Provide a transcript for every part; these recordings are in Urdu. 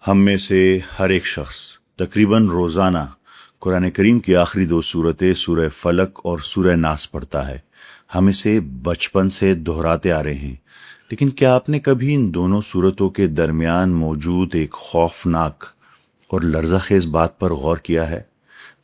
ہم میں سے ہر ایک شخص تقریباً روزانہ قرآن کریم کی آخری دو صورتیں سورہ فلق اور سورہ ناس پڑھتا ہے۔ ہم اسے بچپن سے دہراتے آ رہے ہیں، لیکن کیا آپ نے کبھی ان دونوں صورتوں کے درمیان موجود ایک خوفناک اور لرزہ خیز بات پر غور کیا ہے؟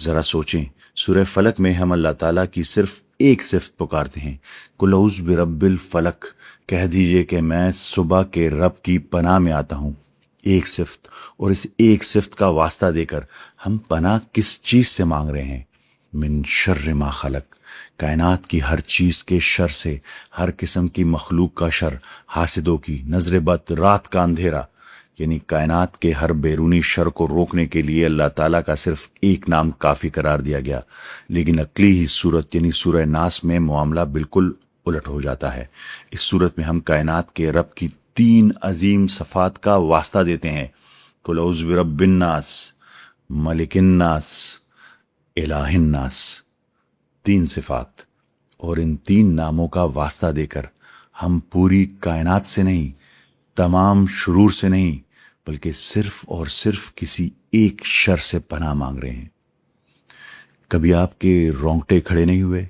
ذرا سوچیں، سورہ فلق میں ہم اللہ تعالیٰ کی صرف ایک صفت پکارتے ہیں، قل اعوذ برب الفلق، کہہ دیجئے کہ میں صبح کے رب کی پناہ میں آتا ہوں۔ ایک صفت، اور اس ایک صفت کا واسطہ دے کر ہم پناہ کس چیز سے مانگ رہے ہیں؟ من شر ما خلق، کائنات کی ہر چیز کے شر سے، ہر قسم کی مخلوق کا شر، حاسدوں کی نظر بد، رات کا اندھیرا، یعنی کائنات کے ہر بیرونی شر کو روکنے کے لیے اللہ تعالیٰ کا صرف ایک نام کافی قرار دیا گیا۔ لیکن اگلی ہی صورت یعنی سورہ ناس میں معاملہ بالکل الٹ ہو جاتا ہے۔ اس صورت میں ہم کائنات کے رب کی تین عظیم صفات کا واسطہ دیتے ہیں، قل اعوذ برب الناس، ملک الناس، الہ الناس، تین صفات، اور ان تین ناموں کا واسطہ دے کر ہم پوری کائنات سے نہیں، تمام شرور سے نہیں، بلکہ صرف اور صرف کسی ایک شر سے پناہ مانگ رہے ہیں۔ کبھی آپ کے رونگٹے کھڑے نہیں ہوئے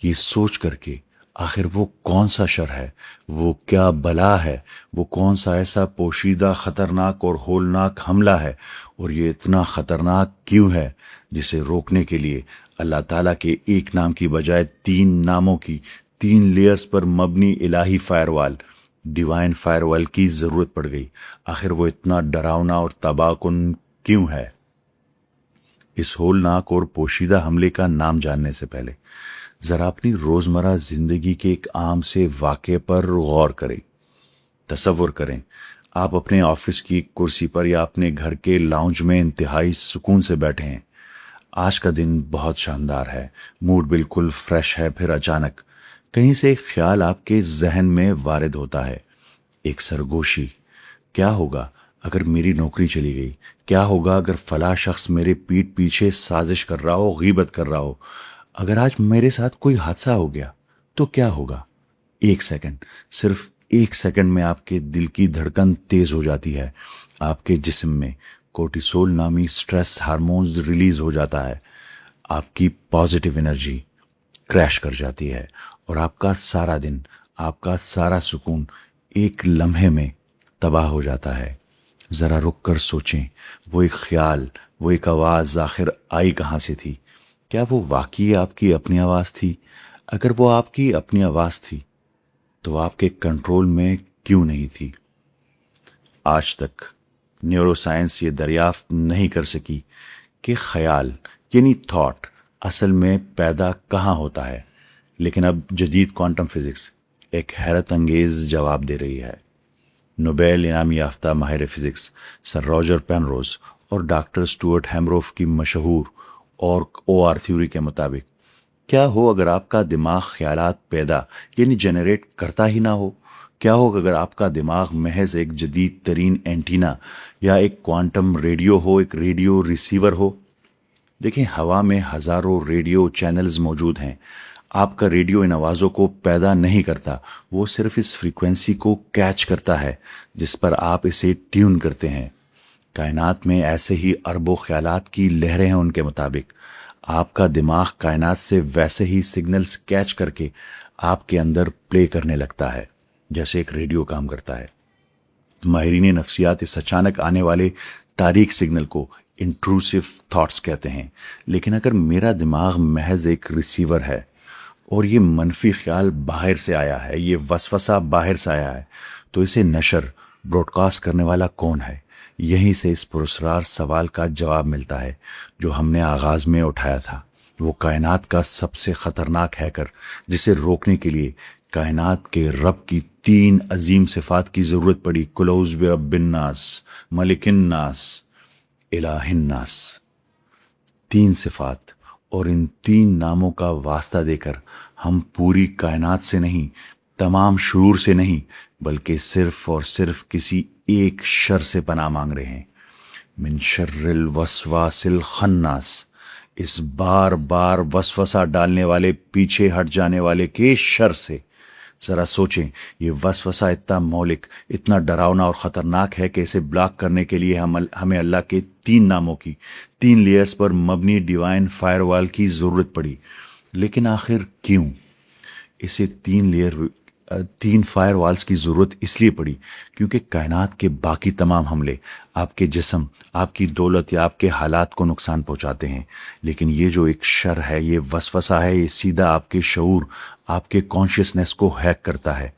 یہ سوچ کر کے آخر وہ کون سا شر ہے، وہ کیا بلا ہے، وہ کون سا ایسا پوشیدہ خطرناک اور ہولناک حملہ ہے، اور یہ اتنا خطرناک کیوں ہے جسے روکنے کے لیے اللہ تعالیٰ کے ایک نام کی بجائے تین ناموں کی، تین لیئرز پر مبنی الہی فائر وال، ڈیوائن فائر وال کی ضرورت پڑ گئی؟ آخر وہ اتنا ڈراؤنا اور تباہ کن کیوں ہے؟ اس ہولناک اور پوشیدہ حملے کا نام جاننے سے پہلے ذرا اپنی روزمرہ زندگی کے ایک عام سے واقعے پر غور کریں۔ تصور کریں آپ اپنے آفس کی کرسی پر یا اپنے گھر کے لاؤنج میں انتہائی سکون سے بیٹھے ہیں۔ آج کا دن بہت شاندار ہے، موڈ بالکل فریش ہے، پھر اچانک کہیں سے ایک خیال آپ کے ذہن میں وارد ہوتا ہے، ایک سرگوشی، کیا ہوگا اگر میری نوکری چلی گئی؟ کیا ہوگا اگر فلاں شخص میرے پیٹھ پیچھے سازش کر رہا ہو، غیبت کر رہا ہو؟ اگر آج میرے ساتھ کوئی حادثہ ہو گیا تو کیا ہوگا؟ ایک سیکنڈ، صرف ایک سیکنڈ میں آپ کے دل کی دھڑکن تیز ہو جاتی ہے، آپ کے جسم میں کورٹیسول نامی سٹریس ہارمونز ریلیز ہو جاتا ہے، آپ کی پازیٹیو انرجی کریش کر جاتی ہے، اور آپ کا سارا دن، آپ کا سارا سکون ایک لمحے میں تباہ ہو جاتا ہے۔ ذرا رک کر سوچیں، وہ ایک خیال، وہ ایک آواز آخر آئی کہاں سے تھی؟ کیا وہ واقعی آپ کی اپنی آواز تھی؟ اگر وہ آپ کی اپنی آواز تھی تو آپ کے کنٹرول میں کیوں نہیں تھی؟ آج تک نیورو سائنس یہ دریافت نہیں کر سکی کہ خیال یعنی تھاٹ اصل میں پیدا کہاں ہوتا ہے، لیکن اب جدید کوانٹم فزکس ایک حیرت انگیز جواب دے رہی ہے۔ نوبیل انعام یافتہ ماہر فزکس سر روجر پینروز اور ڈاکٹر سٹورٹ ہیمروف کی مشہور اور او آر تھیوری کے مطابق کیا ہو اگر آپ کا دماغ خیالات پیدا یعنی جنریٹ کرتا ہی نہ ہو؟ کیا ہو اگر آپ کا دماغ محض ایک جدید ترین اینٹینا یا ایک کوانٹم ریڈیو ہو، ایک ریڈیو ریسیور ہو؟ دیکھیں، ہوا میں ہزاروں ریڈیو چینلز موجود ہیں۔ آپ کا ریڈیو ان آوازوں کو پیدا نہیں کرتا، وہ صرف اس فریکوینسی کو کیچ کرتا ہے جس پر آپ اسے ٹیون کرتے ہیں۔ کائنات میں ایسے ہی اربوں خیالات کی لہریں ہیں۔ ان کے مطابق آپ کا دماغ کائنات سے ویسے ہی سگنلز کیچ کر کے آپ کے اندر پلے کرنے لگتا ہے جیسے ایک ریڈیو کام کرتا ہے۔ ماہرین نفسیات اس اچانک آنے والے تاریک سگنل کو انٹروسیو تھاٹس کہتے ہیں۔ لیکن اگر میرا دماغ محض ایک ریسیور ہے اور یہ منفی خیال باہر سے آیا ہے، یہ وسوسہ باہر سے آیا ہے، تو اسے نشر، براڈ کاسٹ کرنے والا کون ہے؟ یہیں سے اس پراسرار سوال کا جواب ملتا ہے جو ہم نے آغاز میں اٹھایا تھا۔ وہ کائنات کا سب سے خطرناک ہیکر جسے روکنے کے لیے کائنات کے رب کی تین عظیم صفات کی ضرورت پڑی، قل اعوذ برب الناس، ملک الناس، الہ الناس، تین صفات، اور ان تین ناموں کا واسطہ دے کر ہم پوری کائنات سے نہیں، تمام شرور سے نہیں، بلکہ صرف اور صرف کسی ایک شر سے پناہ مانگ رہے ہیں، من شر الوسواس الخناس، اس بار بار وسوسہ ڈالنے والے، پیچھے ہٹ جانے والے کے شر سے، ذرا سوچیں، یہ وسوسہ اتنا مولک، اتنا ڈراؤنا اور خطرناک ہے کہ اسے بلاک کرنے کے لیے ہمیں اللہ کے 3 ناموں کی 3 لیئرز پر مبنی ڈیوائن فائر وال کی ضرورت پڑی۔ لیکن آخر کیوں اسے 3 فائر والز کی ضرورت اس لیے پڑی کیونکہ کائنات کے باقی تمام حملے آپ کے جسم، آپ کی دولت یا آپ کے حالات کو نقصان پہنچاتے ہیں، لیکن یہ جو ایک شر ہے، یہ وسوسہ ہے، یہ سیدھا آپ کے شعور، آپ کے کانشیسنس کو ہیک کرتا ہے۔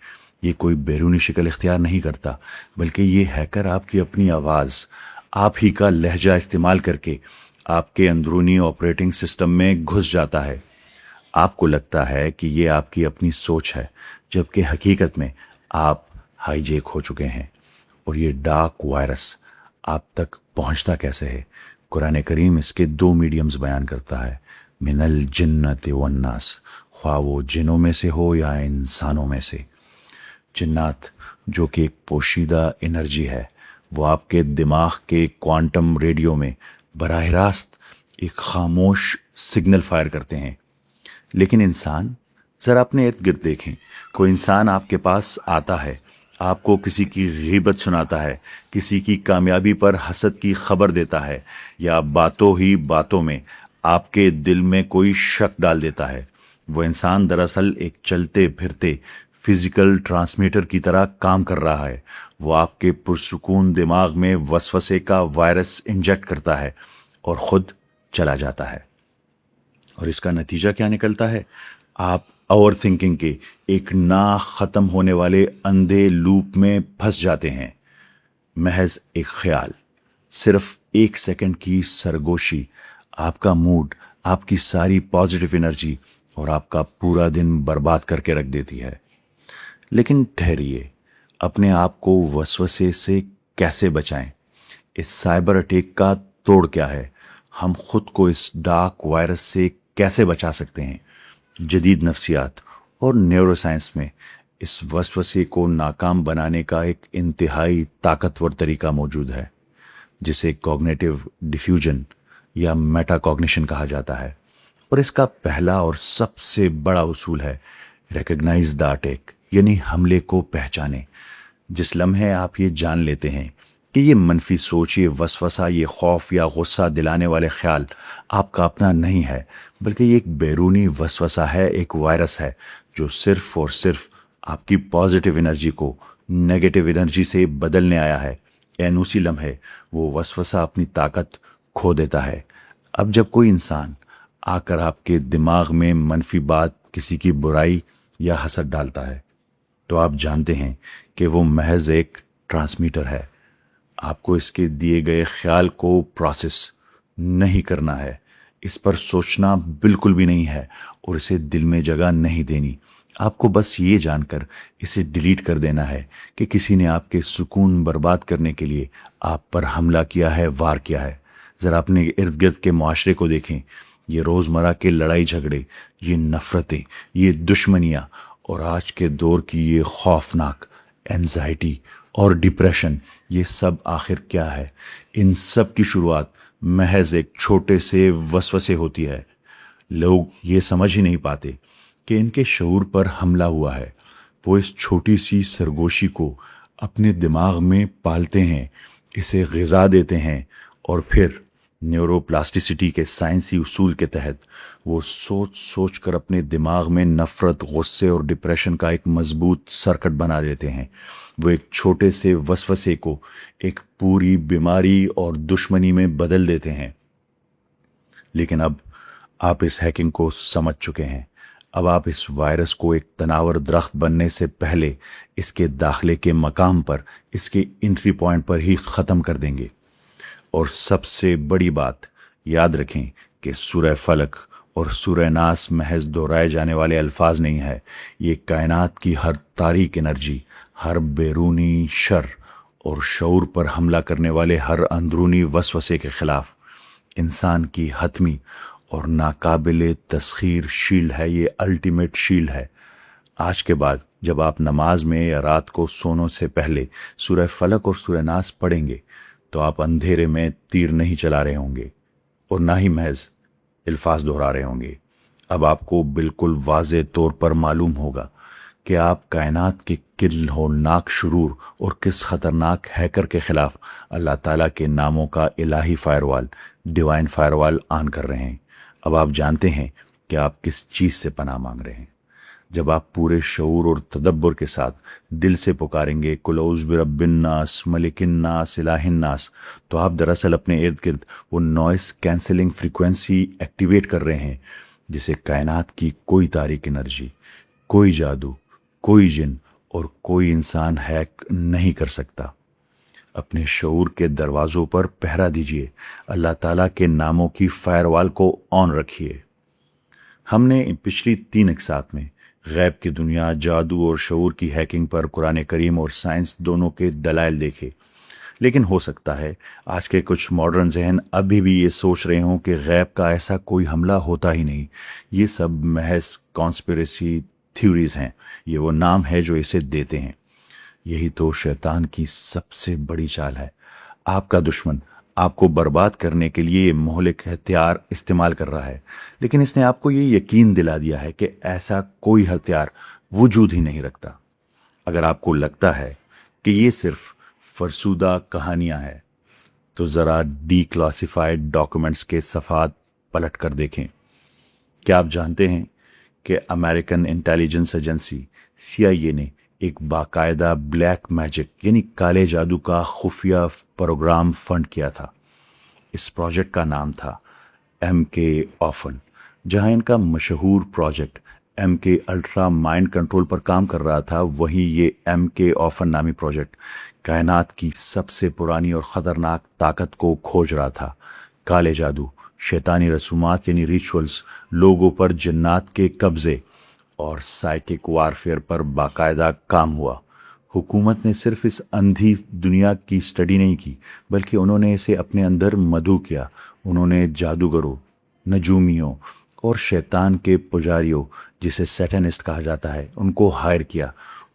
یہ کوئی بیرونی شکل اختیار نہیں کرتا، بلکہ یہ ہیکر آپ کی اپنی آواز، آپ ہی کا لہجہ استعمال کر کے آپ کے اندرونی آپریٹنگ سسٹم میں گھس جاتا ہے۔ آپ کو لگتا ہے کہ یہ آپ کی اپنی سوچ ہے، جبکہ حقیقت میں آپ ہائی جیک ہو چکے ہیں۔ اور یہ ڈارک وائرس آپ تک پہنچتا کیسے ہے؟ قرآن کریم اس کے 2 میڈیمز بیان کرتا ہے، من الجنت والناس، خواہ وہ جنوں میں سے ہو یا انسانوں میں سے۔ جنات جو کہ ایک پوشیدہ انرجی ہے، وہ آپ کے دماغ کے کوانٹم ریڈیو میں براہ راست ایک خاموش سگنل فائر کرتے ہیں۔ لیکن انسان، ذرا اپنے ارد گرد دیکھیں، کوئی انسان آپ کے پاس آتا ہے، آپ کو کسی کی غیبت سناتا ہے، کسی کی کامیابی پر حسد کی خبر دیتا ہے، یا باتوں ہی باتوں میں آپ کے دل میں کوئی شک ڈال دیتا ہے۔ وہ انسان دراصل ایک چلتے پھرتے فزیکل ٹرانسمیٹر کی طرح کام کر رہا ہے۔ وہ آپ کے پرسکون دماغ میں وسوسے کا وائرس انجیکٹ کرتا ہے اور خود چلا جاتا ہے۔ اور اس کا نتیجہ کیا نکلتا ہے؟ آپ اوور تھنکنگ کے ایک نا ختم ہونے والے اندھے لوپ میں پھنس جاتے ہیں۔ محض ایک خیال، صرف 1 سیکنڈ کی سرگوشی آپ کا موڈ، آپ کی ساری پازیٹیو انرجی اور آپ کا پورا دن برباد کر کے رکھ دیتی ہے۔ لیکن ٹھہریے، اپنے آپ کو وسوسے سے کیسے بچائیں؟ اس سائبر اٹیک کا توڑ کیا ہے؟ ہم خود کو اس ڈارک وائرس سے کیسے بچا سکتے ہیں؟ جدید نفسیات اور نیورو سائنس میں اس وسوسے کو ناکام بنانے کا ایک انتہائی طاقتور طریقہ موجود ہے، جسے کوگنیٹو ڈیفیوژن یا میٹا کوگنیشن کہا جاتا ہے۔ اور اس کا پہلا اور سب سے بڑا اصول ہے ریکگنائز دا اٹیک، یعنی حملے کو پہچانے۔ جس لمحے آپ یہ جان لیتے ہیں کہ یہ منفی سوچ، یہ وسوسہ، یہ خوف یا غصہ دلانے والے خیال آپ کا اپنا نہیں ہے، بلکہ یہ ایک بیرونی وسوسہ ہے، ایک وائرس ہے جو صرف اور صرف آپ کی پازیٹیو انرجی کو نیگیٹو انرجی سے بدلنے آیا ہے، این اسی لمحے وہ وسوسہ اپنی طاقت کھو دیتا ہے۔ اب جب کوئی انسان آ کر آپ کے دماغ میں منفی بات، کسی کی برائی یا حسد ڈالتا ہے، تو آپ جانتے ہیں کہ وہ محض ایک ٹرانسمیٹر ہے۔ آپ کو اس کے دیے گئے خیال کو پروسیس نہیں کرنا ہے، اس پر سوچنا بالکل بھی نہیں ہے اور اسے دل میں جگہ نہیں دینی۔ آپ کو بس یہ جان کر اسے ڈیلیٹ کر دینا ہے کہ کسی نے آپ کے سکون برباد کرنے کے لیے آپ پر حملہ کیا ہے، وار کیا ہے۔ ذرا اپنے ارد گرد کے معاشرے کو دیکھیں، یہ روزمرہ کے لڑائی جھگڑے، یہ نفرتیں، یہ دشمنیاں، اور آج کے دور کی یہ خوفناک اینزائٹی اور ڈپریشن، یہ سب آخر کیا ہے؟ ان سب کی شروعات محض ایک چھوٹے سے وسوسے ہوتی ہے۔ لوگ یہ سمجھ ہی نہیں پاتے کہ ان کے شعور پر حملہ ہوا ہے۔ وہ اس چھوٹی سی سرگوشی کو اپنے دماغ میں پالتے ہیں، اسے غذا دیتے ہیں، اور پھر نیورو پلاسٹیسٹی کے سائنسی اصول کے تحت وہ سوچ سوچ کر اپنے دماغ میں نفرت، غصے اور ڈپریشن کا ایک مضبوط سرکٹ بنا دیتے ہیں۔ وہ ایک چھوٹے سے وسوسے کو ایک پوری بیماری اور دشمنی میں بدل دیتے ہیں۔ لیکن اب آپ اس ہیکنگ کو سمجھ چکے ہیں۔ اب آپ اس وائرس کو ایک تناور درخت بننے سے پہلے اس کے داخلے کے مقام پر، اس کے انٹری پوائنٹ پر ہی ختم کر دیں گے۔ اور سب سے بڑی بات یاد رکھیں کہ سورہ فلق اور سورہ ناس محض دہرائے جانے والے الفاظ نہیں ہے۔ یہ کائنات کی ہر تاریک انرجی، ہر بیرونی شر اور شعور پر حملہ کرنے والے ہر اندرونی وسوسے کے خلاف انسان کی حتمی اور ناقابل تسخیر شیلڈ ہے۔ یہ الٹیمیٹ شیلڈ ہے۔ آج کے بعد جب آپ نماز میں یا رات کو سونے سے پہلے سورہ فلق اور سورہ ناس پڑھیں گے تو آپ اندھیرے میں تیر نہیں چلا رہے ہوں گے اور نہ ہی محض الفاظ دہرا رہے ہوں گے۔ اب آپ کو بالکل واضح طور پر معلوم ہوگا کہ آپ کائنات کے کل ہولناک شرور اور کس خطرناک ہیکر کے خلاف اللہ تعالیٰ کے ناموں کا الہی فائر وال، ڈیوائن فائر وال آن کر رہے ہیں۔ اب آپ جانتے ہیں کہ آپ کس چیز سے پناہ مانگ رہے ہیں۔ جب آپ پورے شعور اور تدبر کے ساتھ دل سے پکاریں گے قل اعوذ برب الناس ملک الناس الہ الناس، تو آپ دراصل اپنے ارد گرد وہ نوائز کینسلنگ فریکوینسی ایکٹیویٹ کر رہے ہیں جسے کائنات کی کوئی تاریک انرجی، کوئی جادو، کوئی جن اور کوئی انسان ہیک نہیں کر سکتا۔ اپنے شعور کے دروازوں پر پہرا دیجئے، اللہ تعالیٰ کے ناموں کی فائر وال کو آن رکھیے۔ ہم نے پچھلی 3 اقساط میں غیب کی دنیا، جادو اور شعور کی ہیکنگ پر قرآن کریم اور سائنس دونوں کے دلائل دیکھے، لیکن ہو سکتا ہے آج کے کچھ ماڈرن ذہن ابھی بھی یہ سوچ رہے ہوں کہ غیب کا ایسا کوئی حملہ ہوتا ہی نہیں، یہ سب محض کانسپریسی تھیوریز ہیں، یہ وہ نام ہے جو اسے دیتے ہیں۔ یہی تو شیطان کی سب سے بڑی چال ہے۔ آپ کا دشمن آپ کو برباد کرنے کے لیے یہ مہلک ہتھیار استعمال کر رہا ہے، لیکن اس نے آپ کو یہ یقین دلا دیا ہے کہ ایسا کوئی ہتھیار وجود ہی نہیں رکھتا۔ اگر آپ کو لگتا ہے کہ یہ صرف فرسودہ کہانیاں ہیں تو ذرا ڈی کلاسیفائڈ ڈاکومنٹس کے صفحات پلٹ کر دیکھیں۔ کیا آپ جانتے ہیں کہ امریکن انٹیلیجنس ایجنسی CIA نے ایک باقاعدہ بلیک میجک یعنی کالے جادو کا خفیہ پروگرام فنڈ کیا تھا؟ اس پروجیکٹ کا نام تھا MK آفن۔ جہاں ان کا مشہور project MK ultra mind control پر کام کر رہا تھا، وہیں یہ MK آفن نامی پروجیکٹ کائنات کی سب سے پرانی اور خطرناک طاقت کو کھوج رہا تھا۔ کالے جادو، شیطانی رسومات یعنی ریچولز، لوگوں پر جنات کے قبضے اور سائیکک وارفیئر پر باقاعدہ کام ہوا۔ حکومت نے صرف اس اندھی دنیا کی سٹڈی نہیں کی، بلکہ انہوں نے اسے اپنے اندر مدعو کیا۔ انہوں نے جادوگروں، نجومیوں اور شیطان کے پجاریوں، جسے سیٹنسٹ کہا جاتا ہے، ان کو ہائر کیا۔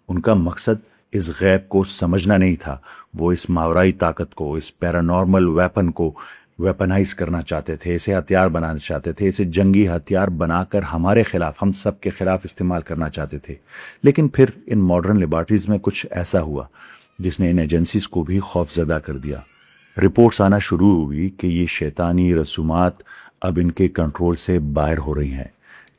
ان کا مقصد اس غیب کو سمجھنا نہیں تھا، وہ اس ماورائی طاقت کو، اس پیرانارمل ویپن کو ویپنائز کرنا چاہتے تھے، اسے ہتھیار بنانا چاہتے تھے، اسے جنگی ہتھیار بنا کر ہمارے خلاف، ہم سب کے خلاف استعمال کرنا چاہتے تھے۔ لیکن پھر ان ماڈرن لیبارٹریز میں کچھ ایسا ہوا جس نے ان ایجنسیز کو بھی خوف زدہ کر دیا۔ رپورٹس آنا شروع ہوئی کہ یہ شیطانی رسومات اب ان کے کنٹرول سے باہر ہو رہی ہیں۔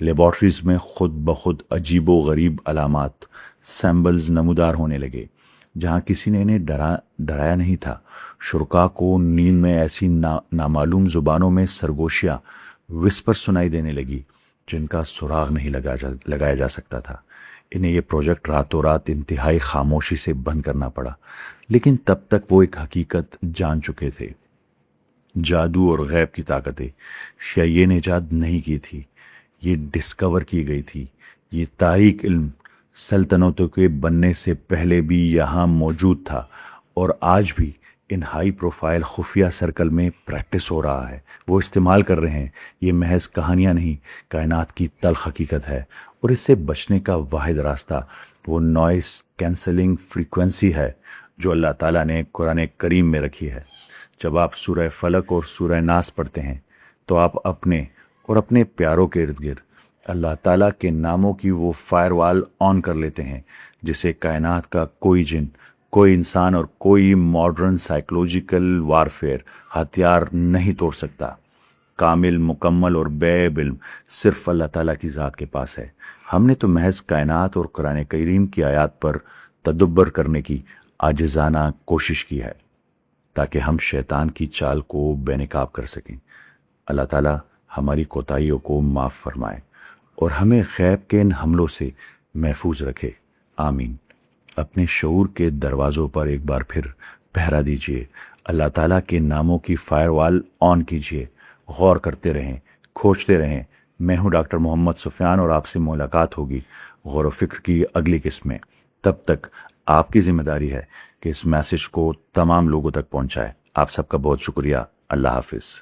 لیبارٹریز میں خود بخود عجیب و غریب علامات، سیمبلز نمودار ہونے لگے۔ جہاں کسی نے انہیں ڈرایا نہیں تھا، شرکاء کو نیند میں ایسی نامعلوم زبانوں میں سرگوشیاں، وسپر سنائی دینے لگی جن کا سراغ نہیں لگایا جا سکتا تھا۔ انہیں یہ پروجیکٹ راتوں رات انتہائی خاموشی سے بند کرنا پڑا، لیکن تب تک وہ ایک حقیقت جان چکے تھے۔ جادو اور غیب کی طاقتیں CIA نے ایجاد نہیں کی تھی، یہ ڈسکور کی گئی تھی۔ یہ تاریک علم سلطنتوں کے بننے سے پہلے بھی یہاں موجود تھا، اور آج بھی ان ہائی پروفائل خفیہ سرکل میں پریکٹس ہو رہا ہے۔ وہ استعمال کر رہے ہیں۔ یہ محض کہانیاں نہیں، کائنات کی تلخ حقیقت ہے، اور اس سے بچنے کا واحد راستہ وہ نوائز کینسلنگ فریکوینسی ہے جو اللہ تعالیٰ نے قرآن کریم میں رکھی ہے۔ جب آپ سورہ فلق اور سورہ ناس پڑھتے ہیں تو آپ اپنے اور اپنے پیاروں کے ارد گرد اللہ تعالیٰ کے ناموں کی وہ فائر وال آن کر لیتے ہیں جسے کائنات کا کوئی جن، کوئی انسان اور کوئی ماڈرن سائیکولوجیکل وارفیئر ہتھیار نہیں توڑ سکتا۔ کامل، مکمل اور بے علم صرف اللہ تعالیٰ کی ذات کے پاس ہے۔ ہم نے تو محض کائنات اور قرآن کریم کی آیات پر تدبر کرنے کی عاجزانہ کوشش کی ہے تاکہ ہم شیطان کی چال کو بے نقاب کر سکیں۔ اللہ تعالیٰ ہماری کوتاہیوں کو معاف فرمائے اور ہمیں غیب کے ان حملوں سے محفوظ رکھے، آمین۔ اپنے شعور کے دروازوں پر ایک بار پھر پہرا دیجیے، اللہ تعالیٰ کے ناموں کی فائر وال آن کیجیے، غور کرتے رہیں، کھوجتے رہیں۔ میں ہوں ڈاکٹر محمد سفیان، اور آپ سے ملاقات ہوگی غور و فکر کی اگلی قسط میں۔ تب تک آپ کی ذمہ داری ہے کہ اس میسج کو تمام لوگوں تک پہنچائے۔ آپ سب کا بہت شکریہ۔ اللہ حافظ۔